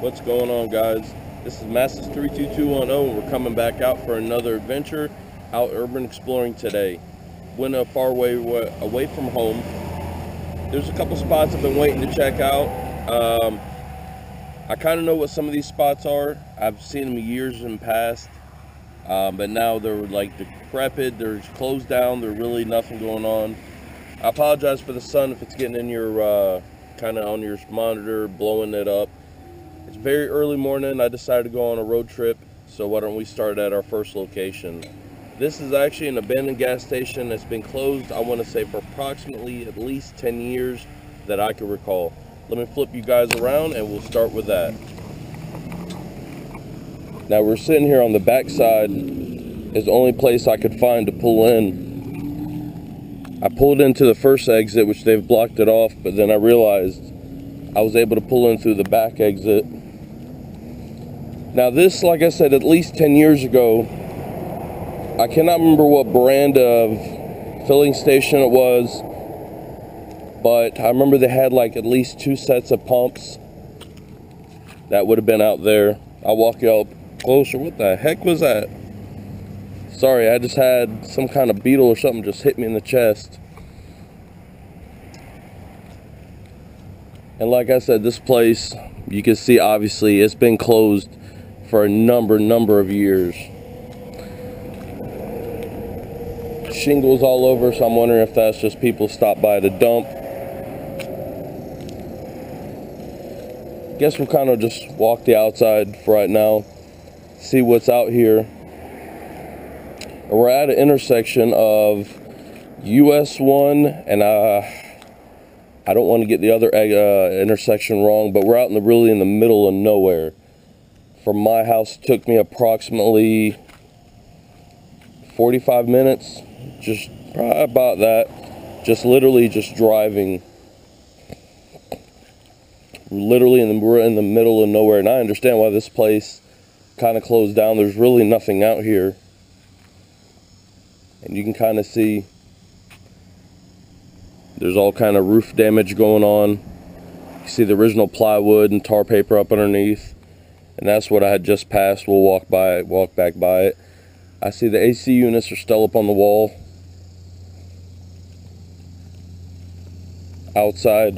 What's going on, guys? This is Masses 32210, and we're coming back out for another adventure out urban exploring today. Went a far way away from home. There's a couple spots I've been waiting to check out. I kind of know what some of these spots are. I've seen them years in past, but now they're like decrepit. They're closed down. There's really nothing going on. I apologize for the sun if it's getting in your kind of on your monitor, blowing it up. It's very early morning. I decided to go on a road trip, so why don't we start at our first location. This is actually an abandoned gas station that's been closed, I want to say, for approximately at least 10 years that I can recall. Let me flip you guys around and we'll start with that. Now we're sitting here on the back side. Is the only place I could find to pull in. I pulled into the first exit, which they've blocked it off, but then I realized I was able to pull in through the back exit. Now this, like I said, at least 10 years ago, I cannot remember what brand of filling station it was, but I remember they had like at least 2 sets of pumps that would have been out there. I'll walk you up closer. What the heck was that? Sorry, I just had some kind of beetle or something just hit me in the chest. And like I said, this place, you can see obviously it's been closed for a number of years. Shingles all over, so I'm wondering if that's just people stopped by to dump. Guess we'll kind of just walk the outside for right now, see what's out here. We're at an intersection of US 1 and I don't want to get the other intersection wrong, but we're out really in the middle of nowhere. From my house, it took me approximately 45 minutes, just probably about that. Just literally just driving. Literally, we're in the middle of nowhere, and I understand why this place kind of closed down. There's really nothing out here. And you can kind of see there's all kind of roof damage going on. You see the original plywood and tar paper up underneath, and that's what I had just passed. We'll walk back by it. I see the AC units are still up on the wall. Outside,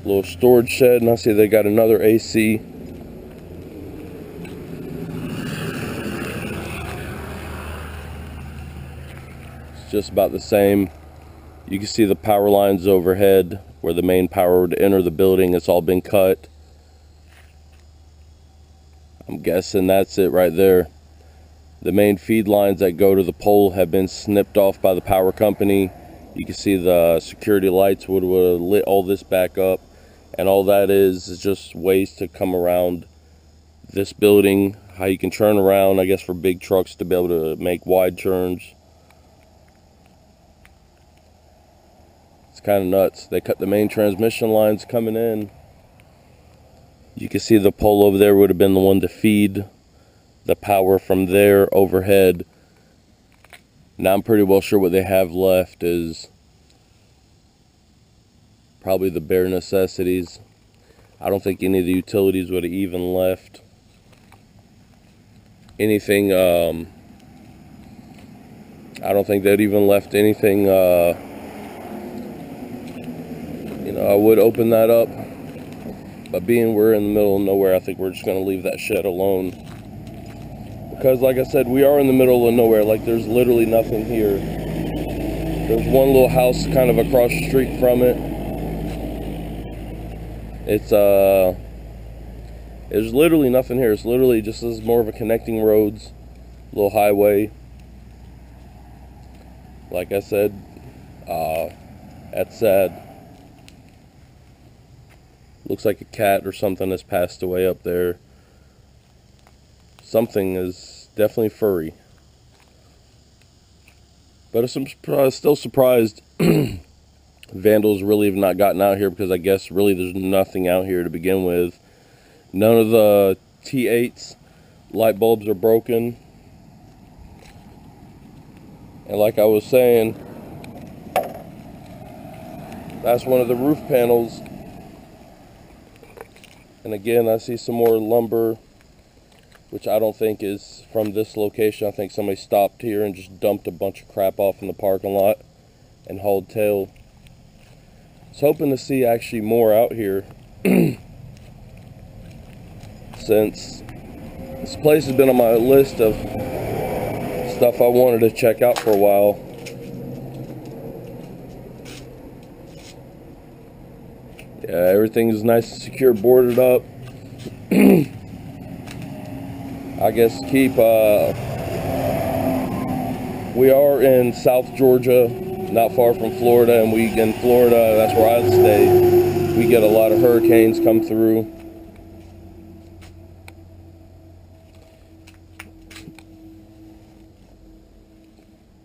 little storage shed, and I see they got another AC. Just about the same. You can see the power lines overhead where the main power would enter the building. It's all been cut. I'm guessing that's it right there. The main feed lines that go to the pole have been snipped off by the power company. You can see the security lights would have lit all this back up, and all that is just ways to come around this building. How you can turn around, I guess, for big trucks to be able to make wide turns. Kind of nuts. They cut the main transmission lines coming in. You can see the pole over there would have been the one to feed the power from there overhead. Now I'm pretty well sure what they have left is probably the bare necessities. I don't think any of the utilities would have even left anything. I don't think they'd even left anything. I would open that up, but being we're in the middle of nowhere, I think we're just going to leave that shed alone. Because like I said, we are in the middle of nowhere. Like, there's literally nothing here. There's one little house kind of across the street from it. There's literally nothing here. It's literally just this is more of a connecting roads, little highway. Like I said, that's sad. Looks like a cat or something has passed away up there. Something is definitely furry. But I'm still surprised vandals really have not gotten out here, because I guess really there's nothing out here to begin with. None of the T8s light bulbs are broken. And like I was saying, that's one of the roof panels And again, I see some more lumber, which I don't think is from this location. I think somebody stopped here and just dumped a bunch of crap off in the parking lot and hauled tail. I was hoping to see actually more out here since this place has been on my list of stuff I wanted to check out for a while. Yeah, everything is nice and secure, boarded up. I guess we are in South Georgia, not far from Florida, and in Florida, that's where I stay, we get a lot of hurricanes come through.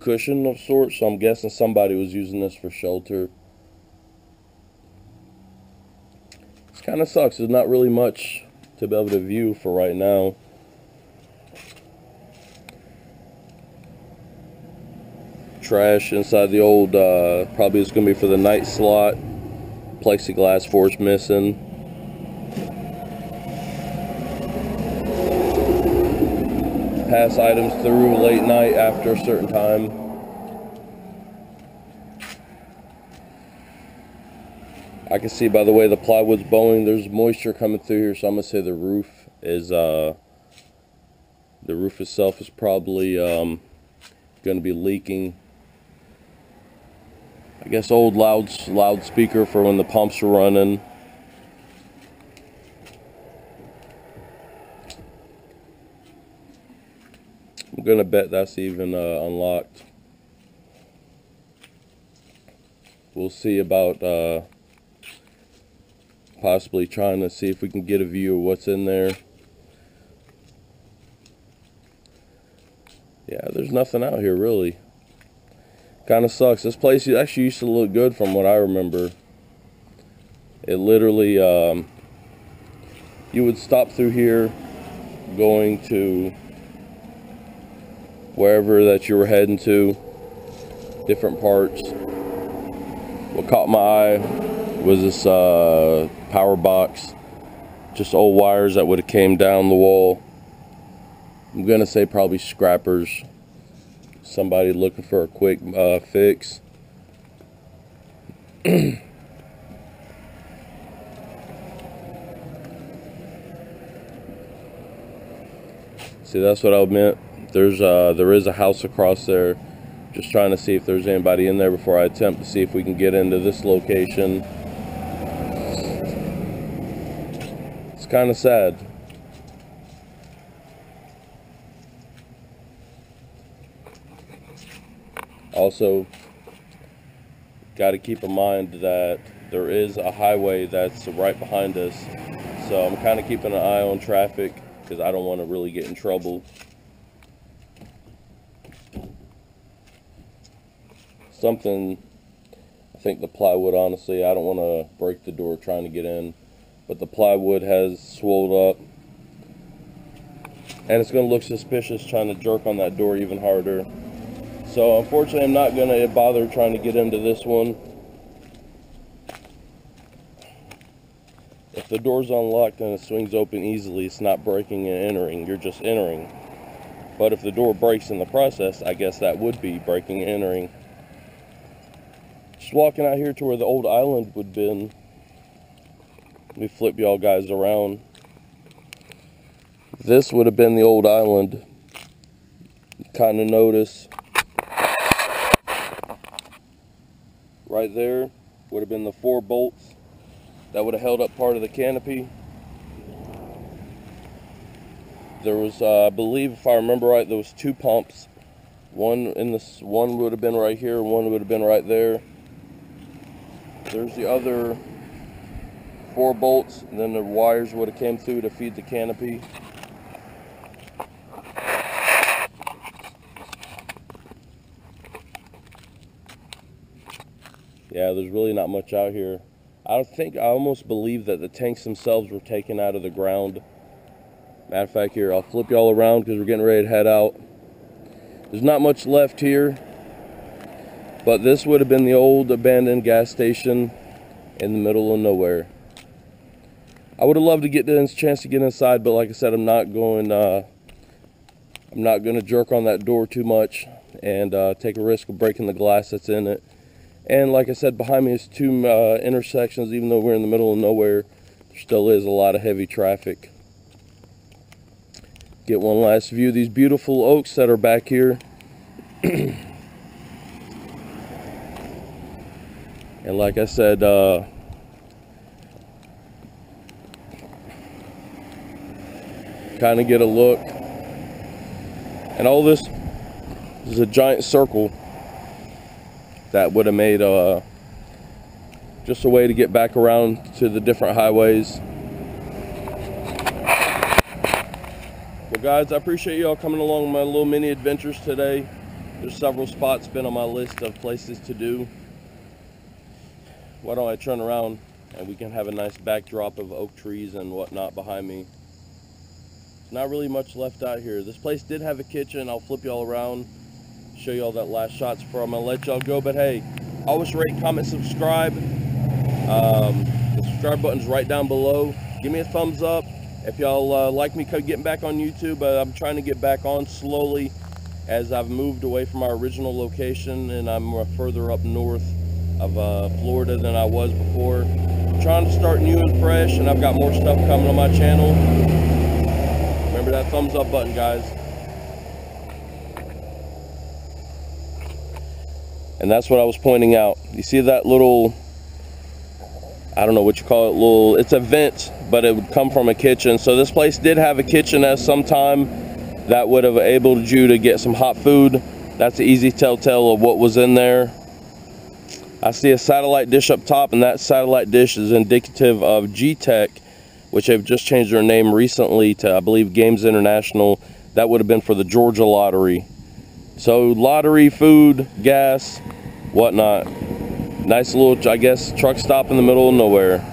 Cushion of sorts, so I'm guessing somebody was using this for shelter. This kind of sucks. There's not really much to be able to view for right now. Trash inside the old, probably it's going to be for the night slot. Plexiglass force missing. Pass items through late night after a certain time. I can see by the way the plywood's bowing, there's moisture coming through here, so I'm gonna say the roof itself is probably gonna be leaking. I guess old loudspeaker for when the pumps are running. I'm gonna bet that's even unlocked. We'll see about possibly trying to see if we can get a view of what's in there. Yeah, there's nothing out here really. Kind of sucks. This place actually used to look good from what I remember. It literally, you would stop through here going to wherever that you were heading to, different parts. What caught my eye was this power box, just old wires that would have came down the wall. I'm gonna say probably scrappers, somebody looking for a quick fix. See, that's what I meant. There is a house across there. Just trying to see if there's anybody in there before I attempt to see if we can get into this location. It's kind of sad. Also, got to keep in mind that there is a highway that's right behind us. So I'm kind of keeping an eye on traffic because I don't want to really get in trouble. Something, I think the plywood, honestly, I don't want to break the door trying to get in, but the plywood has swelled up, and it's going to look suspicious trying to jerk on that door even harder. So unfortunately, I'm not going to bother trying to get into this one. If the door's unlocked and it swings open easily, it's not breaking and entering, you're just entering. But if the door breaks in the process, I guess that would be breaking and entering. Just walking out here to where the old island would have been. Let me flip y'all guys around. This would have been the old island. Kind of notice right there would have been the 4 bolts that would have held up part of the canopy. There was, I believe, if I remember right, there was 2 pumps. One would have been right here, one would have been right there. There's the other 4 bolts, and then the wires would have came through to feed the canopy. Yeah, there's really not much out here. I almost believe that the tanks themselves were taken out of the ground. Matter of fact, here, I'll flip y'all around because we're getting ready to head out. There's not much left here, but this would have been the old abandoned gas station in the middle of nowhere. I would have loved to get this chance to get inside, but like I said, I'm not going to jerk on that door too much and take a risk of breaking the glass that's in it. And like I said, behind me is two intersections. Even though we're in the middle of nowhere, there still is a lot of heavy traffic. Get one last view of these beautiful oaks that are back here. And like I said, kind of get a look. And all this is a giant circle that would have made just a way to get back around to the different highways. Well guys, I appreciate y'all coming along with my little mini adventures today. There's several spots been on my list of places to do. Why don't I turn around and we can have a nice backdrop of oak trees and whatnot behind me. There's not really much left out here. This place did have a kitchen. I'll flip y'all around, show y'all that last shots before I'm gonna let y'all go. But hey, always rate, comment, subscribe. The subscribe button's right down below. Give me a thumbs up if y'all like me getting back on YouTube. I'm trying to get back on slowly as I've moved away from our original location and I'm further up north of Florida than I was before. I'm trying to start new and fresh, and I've got more stuff coming on my channel. Remember that thumbs up button, guys. And that's what I was pointing out. You see that little, I don't know what you call it, it's a vent, but it would come from a kitchen. So this place did have a kitchen at some time that would have enabled you to get some hot food. That's an easy telltale of what was in there. I see a satellite dish up top, and that satellite dish is indicative of G-Tech, which have just changed their name recently to, I believe, Games International. That would have been for the Georgia lottery. So lottery, food, gas, whatnot. Nice little, I guess, truck stop in the middle of nowhere.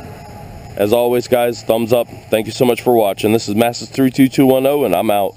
As always, guys, thumbs up. Thank you so much for watching. This is Masses32210, and I'm out.